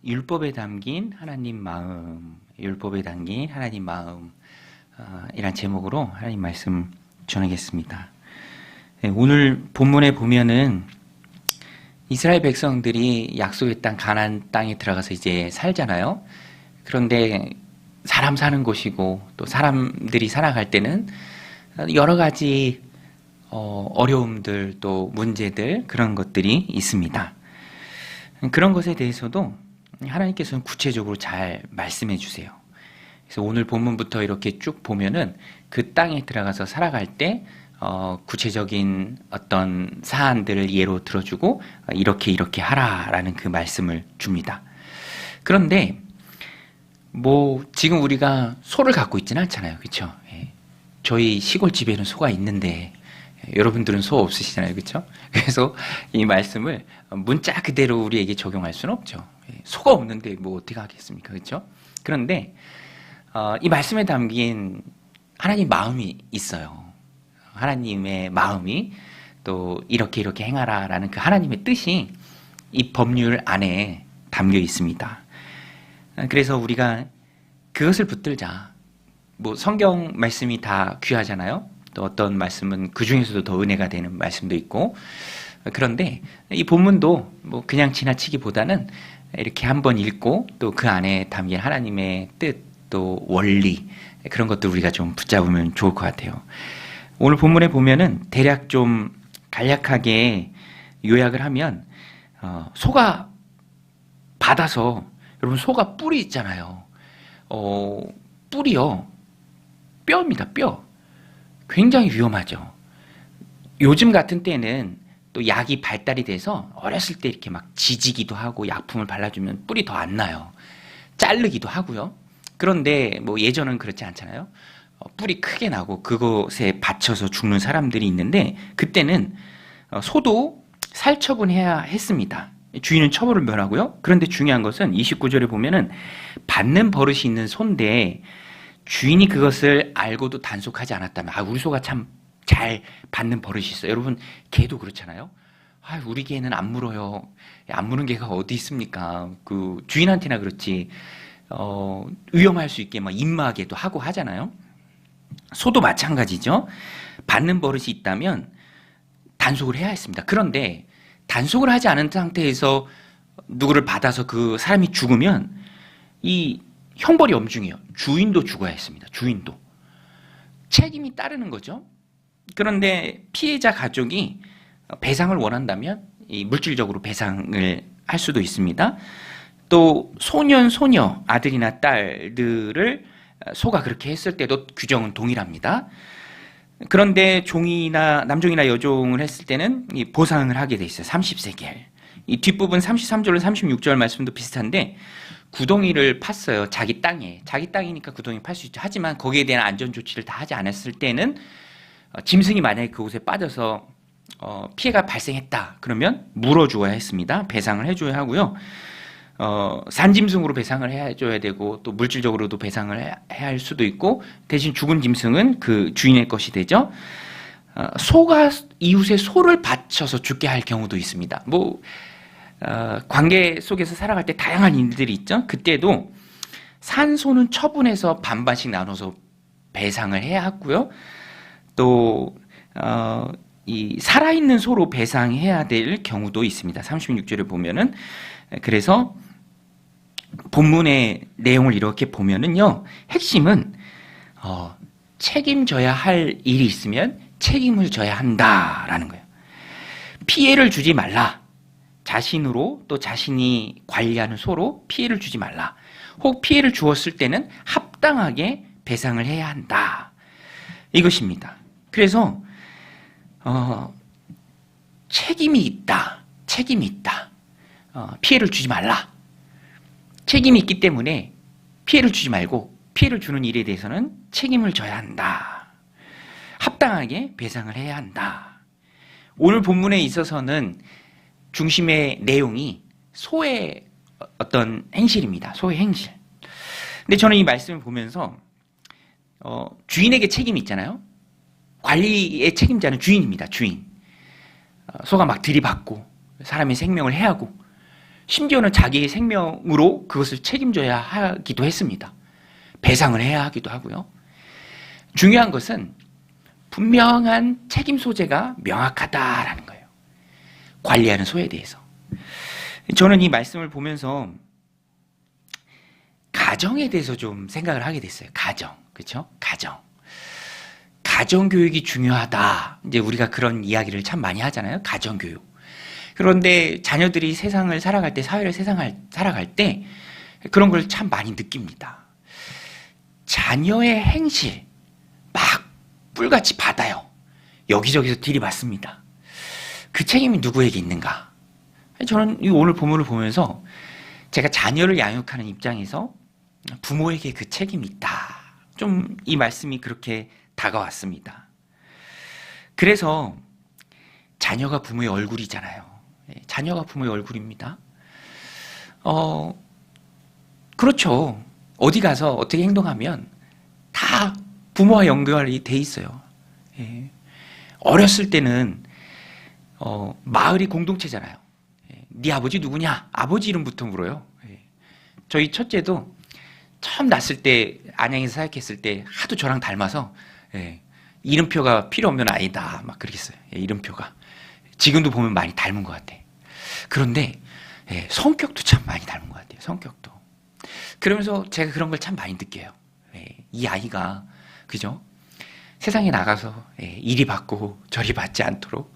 율법에 담긴 하나님 마음, 율법에 담긴 하나님 마음, 이란 제목으로 하나님 말씀 전하겠습니다. 오늘 본문에 보면은 이스라엘 백성들이 약속의 땅 가나안 땅에 들어가서 이제 살잖아요. 그런데 사람 사는 곳이고 또 사람들이 살아갈 때는 여러 가지 어려움들 또 문제들 그런 것들이 있습니다. 그런 것에 대해서도 하나님께서는 구체적으로 잘 말씀해 주세요. 그래서 오늘 본문부터 이렇게 쭉 보면은 그 땅에 들어가서 살아갈 때 구체적인 어떤 사안들을 예로 들어주고 이렇게 하라라는 그 말씀을 줍니다. 그런데 뭐 지금 우리가 소를 갖고 있지는 않잖아요, 그렇죠? 저희 시골집에는 소가 있는데 여러분들은 소 없으시잖아요, 그렇죠? 그래서 이 말씀을 문자 그대로 우리에게 적용할 수는 없죠. 소가 없는데 뭐 어떻게 하겠습니까, 그렇죠? 그런데 이 말씀에 담긴 하나님 마음이 있어요. 하나님의 마음이 또 이렇게 행하라라는 그 하나님의 뜻이 이 법률 안에 담겨 있습니다. 그래서 우리가 그것을 붙들자. 뭐 성경 말씀이 다 귀하잖아요. 또 어떤 말씀은 그 중에서도 더 은혜가 되는 말씀도 있고, 그런데 이 본문도 뭐 그냥 지나치기보다는 이렇게 한번 읽고 또 그 안에 담긴 하나님의 뜻, 또 원리, 그런 것들 우리가 좀 붙잡으면 좋을 것 같아요. 오늘 본문에 보면은 대략 좀 간략하게 요약을 하면 소가 받아서, 여러분 소가 뿔이 있잖아요. 뿔이요, 뼈입니다. 뼈. 굉장히 위험하죠. 요즘 같은 때는 또 약이 발달이 돼서 어렸을 때 이렇게 막 지지기도 하고 약품을 발라주면 뿔이 더 안 나요. 자르기도 하고요. 그런데 뭐 예전은 그렇지 않잖아요. 뿔이 크게 나고 그것에 받쳐서 죽는 사람들이 있는데, 그때는 소도 살처분해야 했습니다. 주인은 처벌을 면하고요. 그런데 중요한 것은 29절에 보면은 받는 버릇이 있는 소인데 주인이 그것을 알고도 단속하지 않았다면, 우리 소가 참 잘 받는 버릇이 있어요. 여러분 개도 그렇잖아요. 우리 개는 안 물어요. 안 무는 개가 어디 있습니까? 그 주인한테나 그렇지 위험할 수 있게 막 입마개도 하고 하잖아요. 소도 마찬가지죠. 받는 버릇이 있다면 단속을 해야 했습니다. 그런데 단속을 하지 않은 상태에서 누구를 받아서 그 사람이 죽으면 이 형벌이 엄중해요. 주인도 죽어야 했습니다. 주인도. 책임이 따르는 거죠. 그런데 피해자 가족이 배상을 원한다면 이 물질적으로 배상을 할 수도 있습니다. 또 소년, 소녀, 아들이나 딸들을 소가 그렇게 했을 때도 규정은 동일합니다. 그런데 종이나 남종이나 여종을 했을 때는 이 보상을 하게 돼 있어요. 30세겔. 이 뒷부분 33절, 36절 말씀도 비슷한데 구덩이를 팠어요. 자기 땅에. 자기 땅이니까 구덩이 팔 수 있죠. 하지만 거기에 대한 안전 조치를 다 하지 않았을 때는 짐승이 만약에 그곳에 빠져서 피해가 발생했다 그러면 물어주어야 했습니다. 배상을 해줘야 하고요. 산짐승으로 배상을 해줘야 되고 또 물질적으로도 배상을 해야 할 수도 있고, 대신 죽은 짐승은 그 주인의 것이 되죠. 소가 이웃의 소를 바쳐서 죽게 할 경우도 있습니다. 뭐 관계 속에서 살아갈 때 다양한 일들이 있죠. 그때도 산 소는 처분해서 반반씩 나눠서 배상을 해야 하고요. 또 이 살아있는 소로 배상해야 될 경우도 있습니다. 36절에 보면은. 그래서 본문의 내용을 이렇게 보면은요, 핵심은 책임져야 할 일이 있으면 책임을 져야 한다라는 거예요. 피해를 주지 말라. 자신으로 또 자신이 관리하는 소로 피해를 주지 말라. 혹 피해를 주었을 때는 합당하게 배상을 해야 한다. 이것입니다. 그래서 책임이 있다. 책임이 있다. 피해를 주지 말라. 책임이 있기 때문에 피해를 주지 말고 피해를 주는 일에 대해서는 책임을 져야 한다. 합당하게 배상을 해야 한다. 오늘 본문에 있어서는 중심의 내용이 소의 어떤 행실입니다. 소의 행실. 근데 저는 이 말씀을 보면서 주인에게 책임이 있잖아요. 관리의 책임자는 주인입니다. 주인. 소가 막 들이받고 사람의 생명을 해하고 심지어는 자기의 생명으로 그것을 책임져야 하기도 했습니다. 배상을 해야 하기도 하고요. 중요한 것은 분명한 책임 소재가 명확하다라는 거예요. 관리하는 소에 대해서. 저는 이 말씀을 보면서 가정에 대해서 좀 생각을 하게 됐어요. 가정. 그렇죠? 가정. 가정 교육이 중요하다. 이제 우리가 그런 이야기를 참 많이 하잖아요. 가정 교육. 그런데 자녀들이 세상을 살아갈 때, 사회를 살아갈 때 그런 걸 참 많이 느낍니다. 자녀의 행실 막 뿔같이 받아요. 여기저기서 들이받습니다. 그 책임이 누구에게 있는가? 저는 오늘 본문을 보면서 제가 자녀를 양육하는 입장에서 부모에게 그 책임이 있다. 좀 이 말씀이 그렇게 다가왔습니다. 그래서 자녀가 부모의 얼굴이잖아요. 자녀가 부모의 얼굴입니다. 그렇죠. 어디 가서 어떻게 행동하면 다 부모와 연결이 돼 있어요. 어렸을 때는 마을이 공동체잖아요. 네 아버지 누구냐? 아버지 이름부터 물어요. 저희 첫째도 처음 낳았을 때 안양에서 사역했을 때 하도 저랑 닮아서 이름표가 필요 없는 아이다 막 그러겠어요. 이름표가 지금도 보면 많이 닮은 것 같아. 그런데 성격도 참 많이 닮은 것 같아요. 성격도. 그러면서 제가 그런 걸 참 많이 느껴요. 이 아이가 그죠? 세상에 나가서 이리 받고 저리 받지 않도록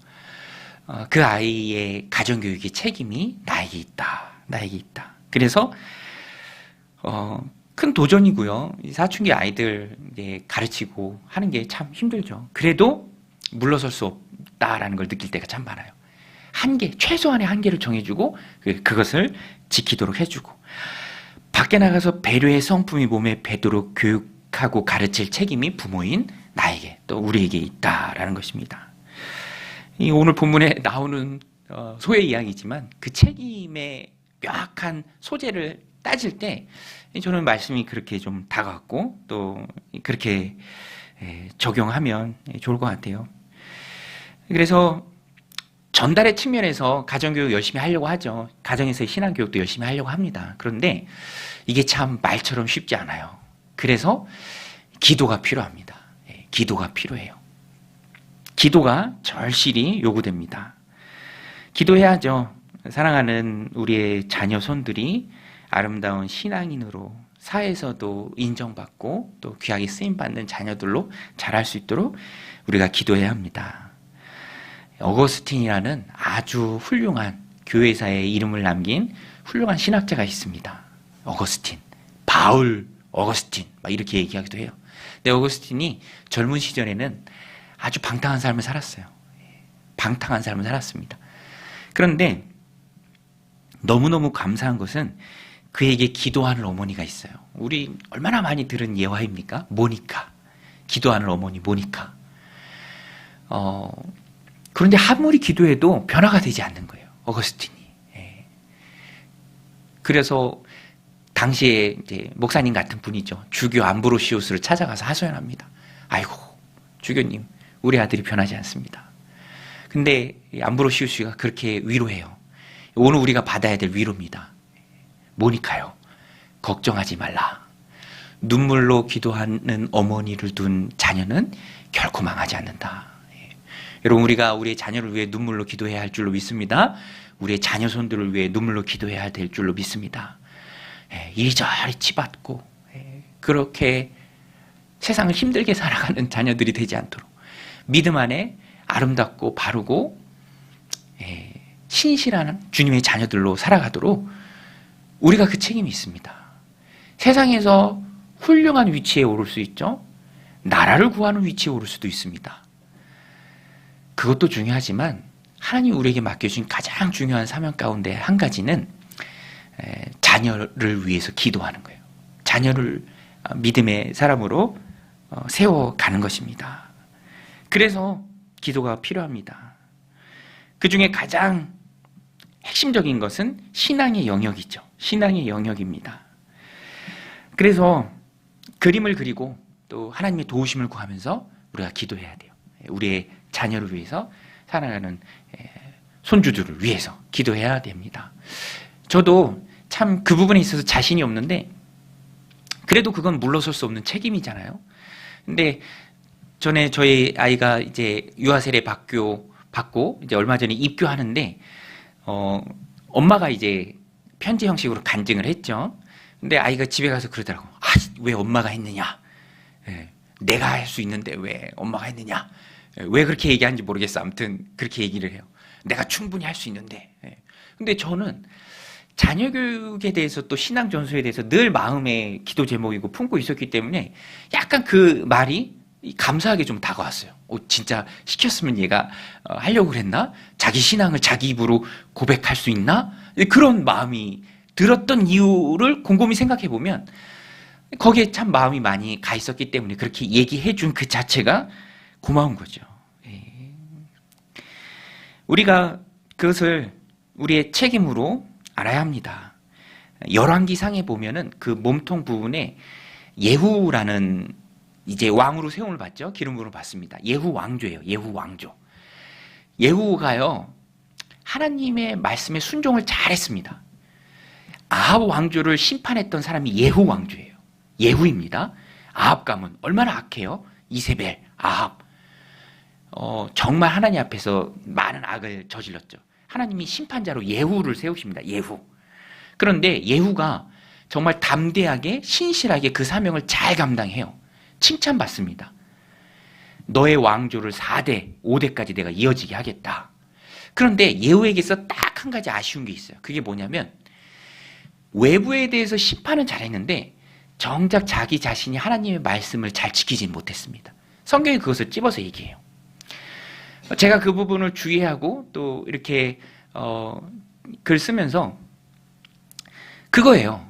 그 아이의 가정교육의 책임이 나에게 있다. 나에게 있다. 그래서 큰 도전이고요. 사춘기 아이들 가르치고 하는 게 참 힘들죠. 그래도 물러설 수 없다라는 걸 느낄 때가 참 많아요. 한계, 최소한의 한계를 정해주고 그것을 지키도록 해주고 밖에 나가서 배려의 성품이 몸에 배도록 교육하고 가르칠 책임이 부모인 나에게 또 우리에게 있다라는 것입니다. 오늘 본문에 나오는 소의 이야기지만 그 책임의 명확한 소재를 따질 때 저는 말씀이 그렇게 좀 다가왔고 또 그렇게 적용하면 좋을 것 같아요. 그래서 전달의 측면에서 가정교육 열심히 하려고 하죠. 가정에서의 신앙교육도 열심히 하려고 합니다. 그런데 이게 참 말처럼 쉽지 않아요. 그래서 기도가 필요합니다. 기도가 필요해요. 기도가 절실히 요구됩니다. 기도해야죠. 사랑하는 우리의 자녀 손들이 아름다운 신앙인으로 사회에서도 인정받고 또 귀하게 쓰임받는 자녀들로 자랄 수 있도록 우리가 기도해야 합니다. 어거스틴이라는 아주 훌륭한 교회사에 이름을 남긴 훌륭한 신학자가 있습니다. 어거스틴, 바울 어거스틴 막 이렇게 얘기하기도 해요. 근데 어거스틴이 젊은 시절에는 아주 방탕한 삶을 살았어요. 방탕한 삶을 살았습니다. 그런데 너무너무 감사한 것은 그에게 기도하는 어머니가 있어요. 우리 얼마나 많이 들은 예화입니까? 모니카. 기도하는 어머니 모니카. 그런데 아무리 기도해도 변화가 되지 않는 거예요. 어거스틴이. 그래서 당시에 이제 목사님 같은 분이죠. 주교 암브로시우스를 찾아가서 하소연합니다. 아이고, 주교님, 우리 아들이 변하지 않습니다. 근데 암브로시우스가 그렇게 위로해요. 오늘 우리가 받아야 될 위로입니다. 모니카요, 걱정하지 말라. 눈물로 기도하는 어머니를 둔 자녀는 결코 망하지 않는다. 여러분, 우리가 우리의 자녀를 위해 눈물로 기도해야 할 줄로 믿습니다. 우리의 자녀 손들을 위해 눈물로 기도해야 될 줄로 믿습니다. 이리저리 치받고 그렇게 세상을 힘들게 살아가는 자녀들이 되지 않도록 믿음 안에 아름답고 바르고 신실한 주님의 자녀들로 살아가도록 우리가 그 책임이 있습니다. 세상에서 훌륭한 위치에 오를 수 있죠. 나라를 구하는 위치에 오를 수도 있습니다. 그것도 중요하지만 하나님 우리에게 맡겨주신 가장 중요한 사명 가운데 한 가지는 자녀를 위해서 기도하는 거예요. 자녀를 믿음의 사람으로 세워가는 것입니다. 그래서 기도가 필요합니다. 그 중에 가장 핵심적인 것은 신앙의 영역이죠. 신앙의 영역입니다. 그래서 그림을 그리고 또 하나님의 도우심을 구하면서 우리가 기도해야 돼요. 우리의 자녀를 위해서 살아가는 손주들을 위해서 기도해야 됩니다. 저도 참 그 부분에 있어서 자신이 없는데 그래도 그건 물러설 수 없는 책임이잖아요. 근데 전에 저희 아이가 이제 유아 세례 받고 이제 얼마 전에 입교하는데 엄마가 이제 편지 형식으로 간증을 했죠. 근데 아이가 집에 가서 그러더라고. 아, 왜 엄마가 했느냐? 예, 내가 할 수 있는데 왜 엄마가 했느냐? 예, 왜 그렇게 얘기하는지 모르겠어. 아무튼 그렇게 얘기를 해요. 내가 충분히 할 수 있는데. 예. 근데 저는 자녀 교육에 대해서 또 신앙 전수에 대해서 늘 마음에 기도 제목이고 품고 있었기 때문에 약간 그 말이 감사하게 좀 다가왔어요. 진짜 시켰으면 얘가 하려고 그랬나? 자기 신앙을 자기 입으로 고백할 수 있나? 그런 마음이 들었던 이유를 곰곰이 생각해 보면 거기에 참 마음이 많이 가 있었기 때문에 그렇게 얘기해 준 그 자체가 고마운 거죠. 예. 우리가 그것을 우리의 책임으로 알아야 합니다. 열왕기상에 보면은 그 몸통 부분에 예후라는 이제 왕으로 세움을 받죠. 기름부음을 받습니다. 예후 왕조예요. 예후 왕조. 예후가요, 하나님의 말씀에 순종을 잘했습니다. 아합 왕조를 심판했던 사람이 예후 왕조예요. 예후입니다. 아합 가문 얼마나 악해요? 이세벨, 아합. 정말 하나님 앞에서 많은 악을 저질렀죠. 하나님이 심판자로 예후를 세우십니다. 예후. 그런데 예후가 정말 담대하게 신실하게 그 사명을 잘 감당해요. 칭찬받습니다. 너의 왕조를 4대, 5대까지 내가 이어지게 하겠다. 그런데 예후에게서 딱 한 가지 아쉬운 게 있어요. 그게 뭐냐면 외부에 대해서 심판은 잘했는데 정작 자기 자신이 하나님의 말씀을 잘 지키지 못했습니다. 성경이 그것을 찝어서 얘기해요. 제가 그 부분을 주의하고 또 이렇게 글 쓰면서 그거예요.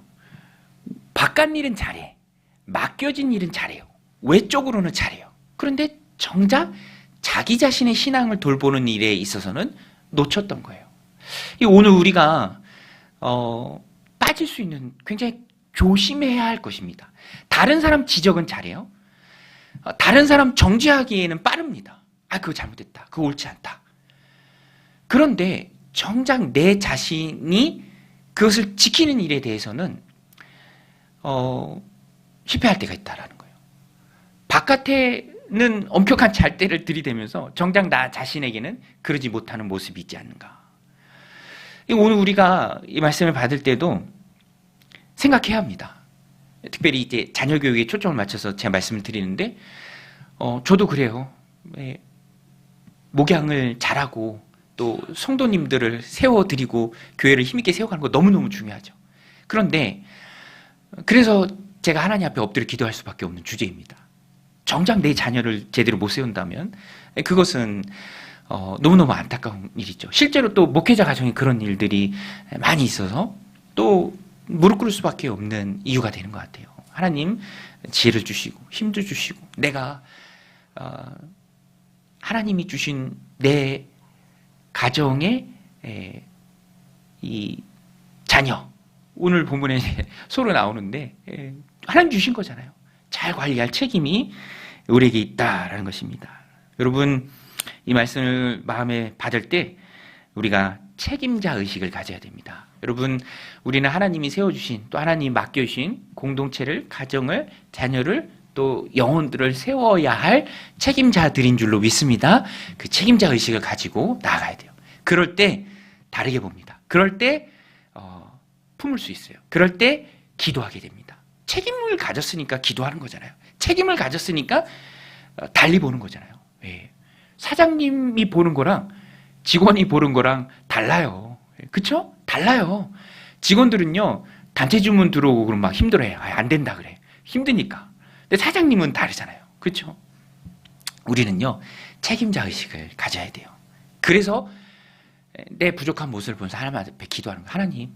바깥 일은 잘해. 맡겨진 일은 잘해요. 외적으로는 잘해요. 그런데 정작 자기 자신의 신앙을 돌보는 일에 있어서는 놓쳤던 거예요. 오늘 우리가 빠질 수 있는 굉장히 조심해야 할 것입니다. 다른 사람 지적은 잘해요. 다른 사람 정죄하기에는 빠릅니다. 아, 그거 잘못했다. 그거 옳지 않다. 그런데 정작 내 자신이 그것을 지키는 일에 대해서는 실패할 때가 있다라는 거예요. 바깥에는 엄격한 잣대를 들이대면서 정작 나 자신에게는 그러지 못하는 모습이 있지 않는가. 오늘 우리가 이 말씀을 받을 때도 생각해야 합니다. 특별히 이제 자녀 교육에 초점을 맞춰서 제 말씀을 드리는데 저도 그래요. 목양을 잘하고 또 성도님들을 세워드리고 교회를 힘있게 세워가는 거 너무너무 중요하죠. 그런데 그래서 제가 하나님 앞에 엎드려 기도할 수밖에 없는 주제입니다. 정작 내 자녀를 제대로 못 세운다면 그것은 너무너무 안타까운 일이죠. 실제로 또 목회자 가정에 그런 일들이 많이 있어서 또 무릎 꿇을 수밖에 없는 이유가 되는 것 같아요. 하나님 지혜를 주시고 힘도 주시고 내가 하나님이 주신 내 가정의 이 자녀, 오늘 본문에 서로 나오는데 하나님 주신 거잖아요. 잘 관리할 책임이 우리에게 있다라는 것입니다. 여러분, 이 말씀을 마음에 받을 때 우리가 책임자 의식을 가져야 됩니다. 여러분, 우리는 하나님이 세워주신 또 하나님이 맡겨주신 공동체를, 가정을, 자녀를 또 영혼들을 세워야 할 책임자들인 줄로 믿습니다. 그 책임자 의식을 가지고 나아가야 돼요. 그럴 때 다르게 봅니다. 그럴 때 품을 수 있어요. 그럴 때 기도하게 됩니다. 책임을 가졌으니까 기도하는 거잖아요. 책임을 가졌으니까 달리 보는 거잖아요. 예. 사장님이 보는 거랑 직원이 보는 거랑 달라요. 그쵸? 달라요. 직원들은요, 단체 주문 들어오고 그러면 막 힘들어해요. 안 된다 그래. 힘드니까. 근데 사장님은 다르잖아요. 그쵸? 우리는요, 책임자 의식을 가져야 돼요. 그래서 내 부족한 모습을 보면서 하나님 앞에 기도하는 거예요. 하나님,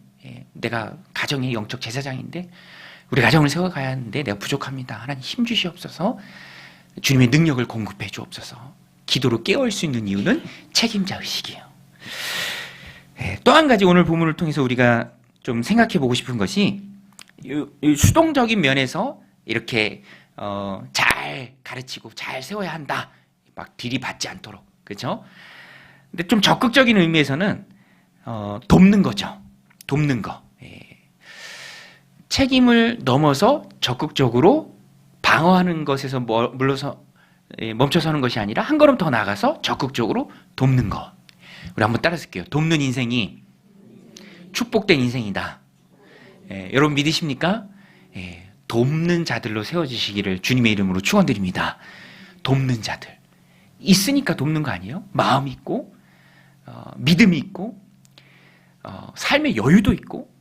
내가 가정의 영적 제사장인데 우리 가정을 세워가야 하는데 내가 부족합니다. 하나님 힘 주시옵소서. 주님의 능력을 공급해 주옵소서. 기도로 깨울 수 있는 이유는 책임자 의식이에요. 또 한 가지 오늘 본문을 통해서 우리가 좀 생각해 보고 싶은 것이 이 수동적인 면에서 이렇게 잘 가르치고 잘 세워야 한다. 막 들이받지 않도록. 그렇죠? 근데 좀 적극적인 의미에서는 돕는 거죠. 돕는 거. 책임을 넘어서 적극적으로 방어하는 것에서 물러서 멈춰서는 것이 아니라 한 걸음 더 나가서 적극적으로 돕는 것. 우리 한번 따라 쓸게요. 돕는 인생이 축복된 인생이다. 여러분 믿으십니까? 돕는 자들로 세워지시기를 주님의 이름으로 축원드립니다. 돕는 자들. 있으니까 돕는 거 아니에요? 마음이 있고 믿음이 있고 삶의 여유도 있고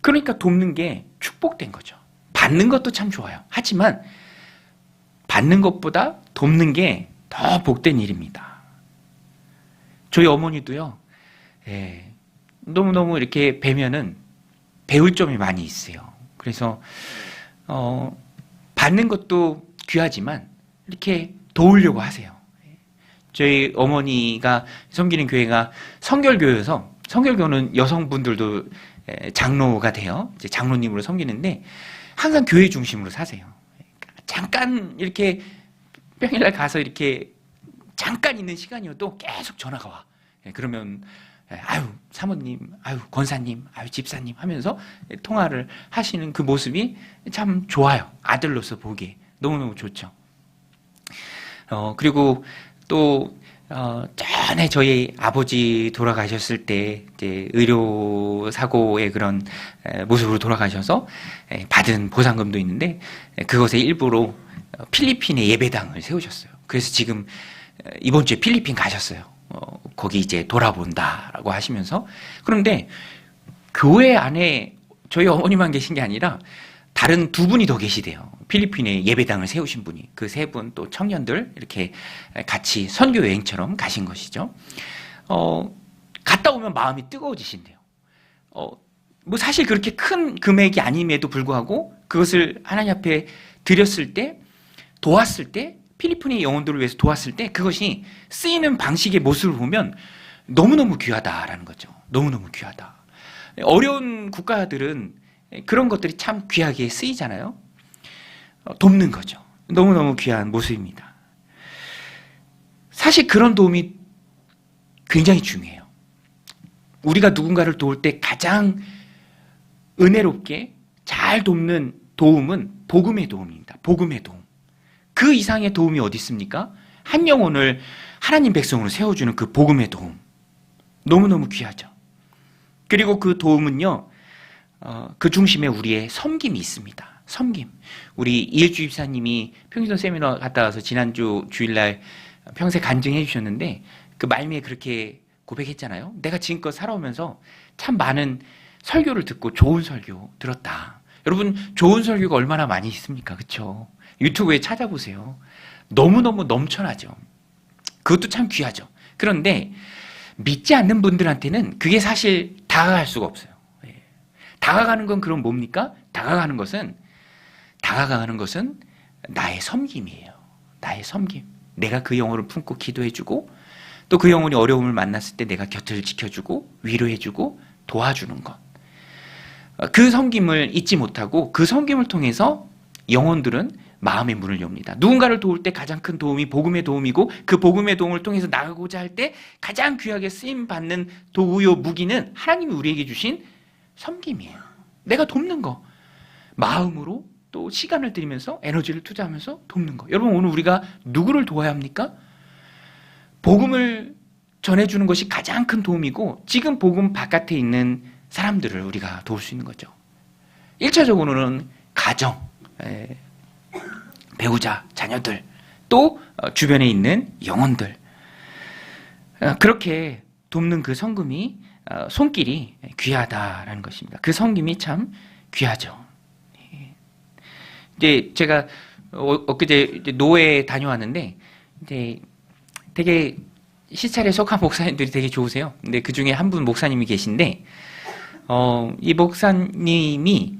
그러니까 돕는 게 축복된 거죠. 받는 것도 참 좋아요. 하지만 받는 것보다 돕는 게 더 복된 일입니다. 저희 어머니도요. 너무너무 이렇게 뵈면은 배울 점이 많이 있어요. 그래서 받는 것도 귀하지만 이렇게 도우려고 하세요. 저희 어머니가 섬기는 교회가 성결교여서 성결교는 여성분들도 장로가 돼요. 이제 장로님으로 섬기는데 항상 교회 중심으로 사세요. 잠깐 이렇게 평일날 가서 이렇게 잠깐 있는 시간이어도 계속 전화가 와. 그러면 아유 사모님, 아유 권사님, 아유 집사님 하면서 통화를 하시는 그 모습이 참 좋아요. 아들로서 보기에 너무너무 좋죠. 그리고 또 전에 저희 아버지 돌아가셨을 때 이제 의료 사고의 그런 모습으로 돌아가셔서 받은 보상금도 있는데 그것의 일부로 필리핀에 예배당을 세우셨어요. 그래서 지금 이번 주에 필리핀 가셨어요. 거기 이제 돌아본다라고 하시면서 그런데 교회 안에 저희 어머니만 계신 게 아니라 다른 두 분이 더 계시대요. 필리핀에 예배당을 세우신 분이. 그 세 분 또 청년들 이렇게 같이 선교 여행처럼 가신 것이죠. 갔다 오면 마음이 뜨거워지신대요. 뭐 사실 그렇게 큰 금액이 아님에도 불구하고 그것을 하나님 앞에 드렸을 때 도왔을 때 필리핀의 영혼들을 위해서 도왔을 때 그것이 쓰이는 방식의 모습을 보면 너무너무 귀하다라는 거죠. 너무너무 귀하다. 어려운 국가들은 그런 것들이 참 귀하게 쓰이잖아요. 돕는 거죠. 너무너무 귀한 모습입니다. 사실 그런 도움이 굉장히 중요해요. 우리가 누군가를 도울 때 가장 은혜롭게 잘 돕는 도움은 복음의 도움입니다. 복음의 도움. 그 이상의 도움이 어디 있습니까? 한 영혼을 하나님 백성으로 세워주는 그 복음의 도움. 너무너무 귀하죠. 그리고 그 도움은요. 그 중심에 우리의 섬김이 있습니다. 섬김. 우리 이일주 집사님이 평신도 세미나 갔다 와서 지난주 주일날 평생 간증해 주셨는데 그 말미에 그렇게 고백했잖아요. 내가 지금껏 살아오면서 참 많은 설교를 듣고 좋은 설교 들었다. 여러분 좋은 설교가 얼마나 많이 있습니까? 그렇죠? 유튜브에 찾아보세요. 너무너무 넘쳐나죠. 그것도 참 귀하죠. 그런데 믿지 않는 분들한테는 그게 사실 다가갈 수가 없어요. 다가가는 건 그럼 뭡니까? 다가가는 것은 나의 섬김이에요. 나의 섬김. 내가 그 영혼을 품고 기도해주고 또 그 영혼이 어려움을 만났을 때 내가 곁을 지켜주고 위로해주고 도와주는 것. 그 섬김을 잊지 못하고 그 섬김을 통해서 영혼들은 마음의 문을 엽니다. 누군가를 도울 때 가장 큰 도움이 복음의 도움이고 그 복음의 도움을 통해서 나가고자 할 때 가장 귀하게 쓰임받는 도구요 무기는 하나님이 우리에게 주신 섬김이에요. 내가 돕는 거. 마음으로 또 시간을 들이면서 에너지를 투자하면서 돕는 거. 여러분 오늘 우리가 누구를 도와야 합니까? 복음을 전해주는 것이 가장 큰 도움이고 지금 복음 바깥에 있는 사람들을 우리가 도울 수 있는 거죠. 1차적으로는 가정, 배우자, 자녀들, 또 주변에 있는 영혼들. 그렇게 돕는 그 성금이 손길이 귀하다라는 것입니다. 그 섬김이 참 귀하죠. 이제 제가 엊그제 노회에 다녀왔는데 이제 되게 시찰에 속한 목사님들이 되게 좋으세요. 근데 그 중에 한 분 목사님이 계신데 이 목사님이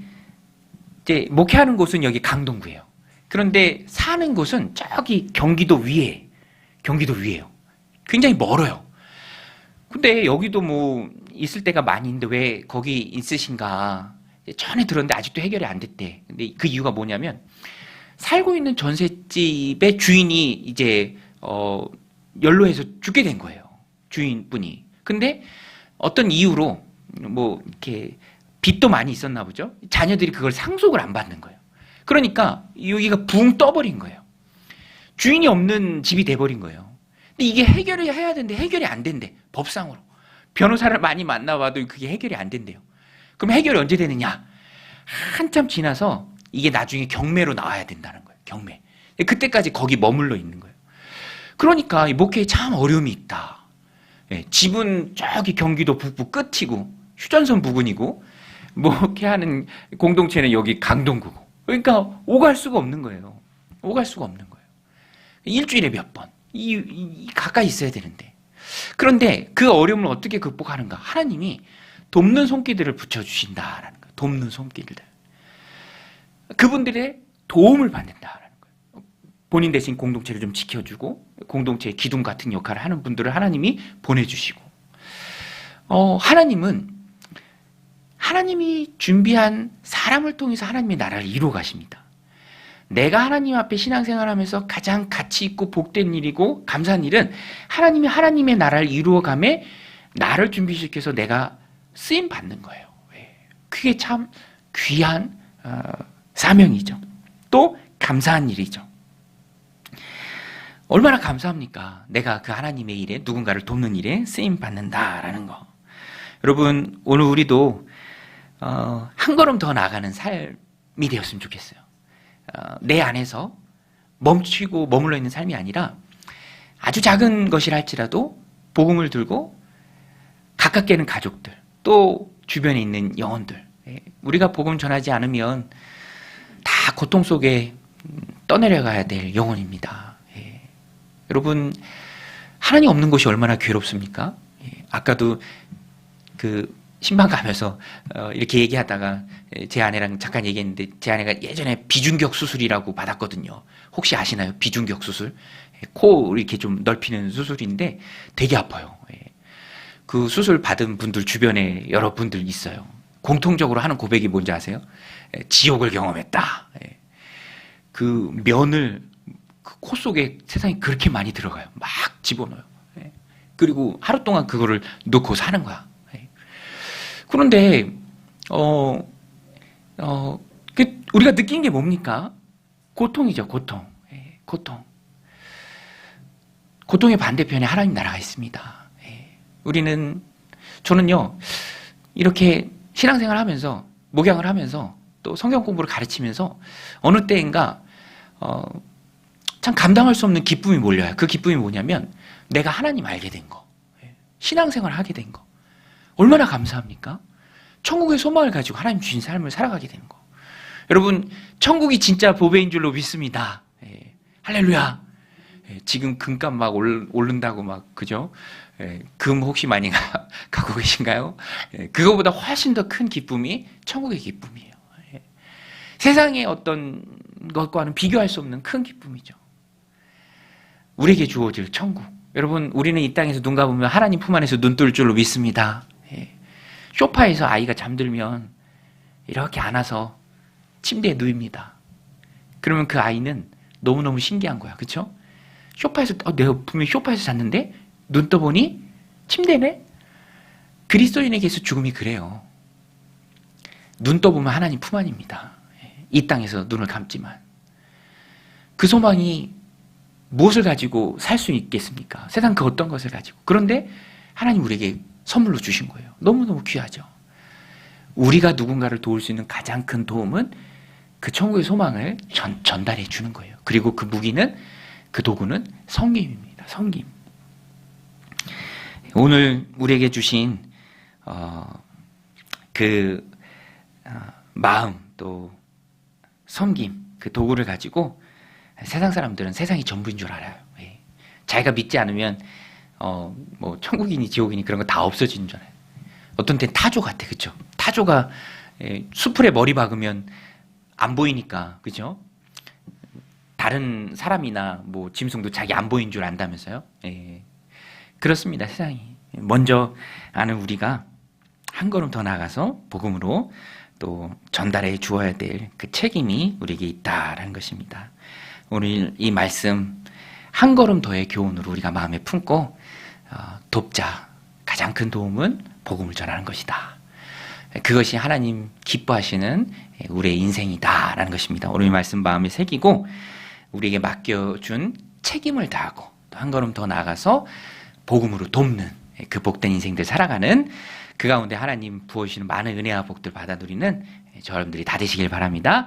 이제 목회하는 곳은 여기 강동구예요. 그런데 사는 곳은 저기 경기도 위에요. 굉장히 멀어요. 근데 여기도 뭐 있을 때가 많이 있는데 왜 거기 있으신가 전에 들었는데 아직도 해결이 안 됐대. 근데 그 이유가 뭐냐면 살고 있는 전셋집의 주인이 이제 연로해서 죽게 된 거예요. 주인분이. 근데 어떤 이유로 뭐 이렇게 빚도 많이 있었나 보죠. 자녀들이 그걸 상속을 안 받는 거예요. 그러니까 여기가 붕 떠버린 거예요. 주인이 없는 집이 돼버린 거예요. 근데 이게 해결을 해야 되는데 해결이 안 된대. 법상으로. 변호사를 많이 만나봐도 그게 해결이 안 된대요. 그럼 해결이 언제 되느냐? 한참 지나서 이게 나중에 경매로 나와야 된다는 거예요. 경매. 그때까지 거기 머물러 있는 거예요. 그러니까 이 목회에 참 어려움이 있다. 예, 집은 저기 경기도 북부 끝이고 휴전선 부근이고 목회하는 공동체는 여기 강동구고. 그러니까 오갈 수가 없는 거예요. 오갈 수가 없는 거예요. 일주일에 몇 번. 가까이 있어야 되는데. 그런데 그 어려움을 어떻게 극복하는가? 하나님이 돕는 손길들을 붙여주신다라는 거예요. 돕는 손길들. 그분들의 도움을 받는다라는 거예요. 본인 대신 공동체를 좀 지켜주고 공동체의 기둥 같은 역할을 하는 분들을 하나님이 보내주시고 하나님이 준비한 사람을 통해서 하나님의 나라를 이루어 가십니다. 내가 하나님 앞에 신앙생활하면서 가장 가치 있고 복된 일이고 감사한 일은 하나님이 하나님의 나라를 이루어감에 나를 준비시켜서 내가 쓰임 받는 거예요. 그게 참 귀한 사명이죠. 또 감사한 일이죠. 얼마나 감사합니까? 내가 그 하나님의 일에 누군가를 돕는 일에 쓰임 받는다라는 거. 여러분 오늘 우리도 한 걸음 더 나아가는 삶이 되었으면 좋겠어요. 내 안에서 멈추고 머물러 있는 삶이 아니라 아주 작은 것이라 할지라도 복음을 들고 가깝게는 가족들 또 주변에 있는 영혼들 우리가 복음 전하지 않으면 다 고통 속에 떠내려가야 될 영혼입니다. 여러분 하나님 없는 곳이 얼마나 괴롭습니까? 아까도 그 신방 가면서 이렇게 얘기하다가 제 아내랑 잠깐 얘기했는데 제 아내가 예전에 비중격 수술이라고 받았거든요. 혹시 아시나요? 비중격 수술. 코 이렇게 좀 넓히는 수술인데 되게 아파요. 그 수술 받은 분들 주변에 여러 분들 있어요. 공통적으로 하는 고백이 뭔지 아세요? 지옥을 경험했다. 그 면을 그 코 속에 세상에 그렇게 많이 들어가요. 막 집어넣어요. 그리고 하루 동안 그거를 놓고 사는 거야. 그런데 우리가 느낀 게 뭡니까? 고통이죠. 고통. 고통. 고통의 반대편에 하나님 나라가 있습니다. 저는요 이렇게 신앙생활 하면서 목양을 하면서 또 성경 공부를 가르치면서 어느 때인가 참 감당할 수 없는 기쁨이 몰려요. 그 기쁨이 뭐냐면 내가 하나님 알게 된 거, 신앙생활 하게 된 거. 얼마나 감사합니까? 천국의 소망을 가지고 하나님 주신 삶을 살아가게 되는 거. 여러분 천국이 진짜 보배인 줄로 믿습니다. 할렐루야. 지금 금값 막 오른다고 막 그죠? 금 혹시 많이 갖고 계신가요? 그거보다 훨씬 더 큰 기쁨이 천국의 기쁨이에요. 세상의 어떤 것과는 비교할 수 없는 큰 기쁨이죠. 우리에게 주어질 천국. 여러분 우리는 이 땅에서 눈 감으면 하나님 품 안에서 눈 뜰 줄로 믿습니다. 소파에서 아이가 잠들면 이렇게 안아서 침대에 누입니다. 그러면 그 아이는 너무너무 신기한 거야. 그렇죠? 소파에서 내가 분명히 소파에서 잤는데 눈 떠보니 침대네? 그리스도인에게서 죽음이 그래요. 눈 떠보면 하나님 품 안입니다. 이 땅에서 눈을 감지만. 그 소망이 무엇을 가지고 살 수 있겠습니까? 세상 그 어떤 것을 가지고. 그런데 하나님 우리에게 선물로 주신 거예요. 너무너무 귀하죠. 우리가 누군가를 도울 수 있는 가장 큰 도움은 그 천국의 소망을 전달해 주는 거예요. 그리고 그 무기는 그 도구는 섬김입니다. 섬김. 오늘 우리에게 주신 마음 또 섬김 그 도구를 가지고 세상 사람들은 세상이 전부인 줄 알아요. 자기가 믿지 않으면 뭐 천국이니 지옥이니 그런 거 다 없어지는 줄 알아요. 어떤 때는 타조 같아, 그렇죠? 타조가 수풀에 머리 박으면 안 보이니까, 그렇죠? 다른 사람이나 뭐 짐승도 자기 안 보인 줄 안다면서요? 그렇습니다, 세상이. 먼저 아는 우리가 한 걸음 더 나가서 복음으로 또 전달해 주어야 될 그 책임이 우리에게 있다라는 것입니다. 오늘 이 말씀 한 걸음 더의 교훈으로 우리가 마음에 품고 돕자. 가장 큰 도움은 복음을 전하는 것이다. 그것이 하나님 기뻐하시는 우리의 인생이다라는 것입니다. 오늘 이 말씀 마음에 새기고 우리에게 맡겨준 책임을 다하고 또 한 걸음 더 나아가서 복음으로 돕는 그 복된 인생들 살아가는 그 가운데 하나님 부어주시는 많은 은혜와 복들 받아 누리는 저 여러분들이 다 되시길 바랍니다.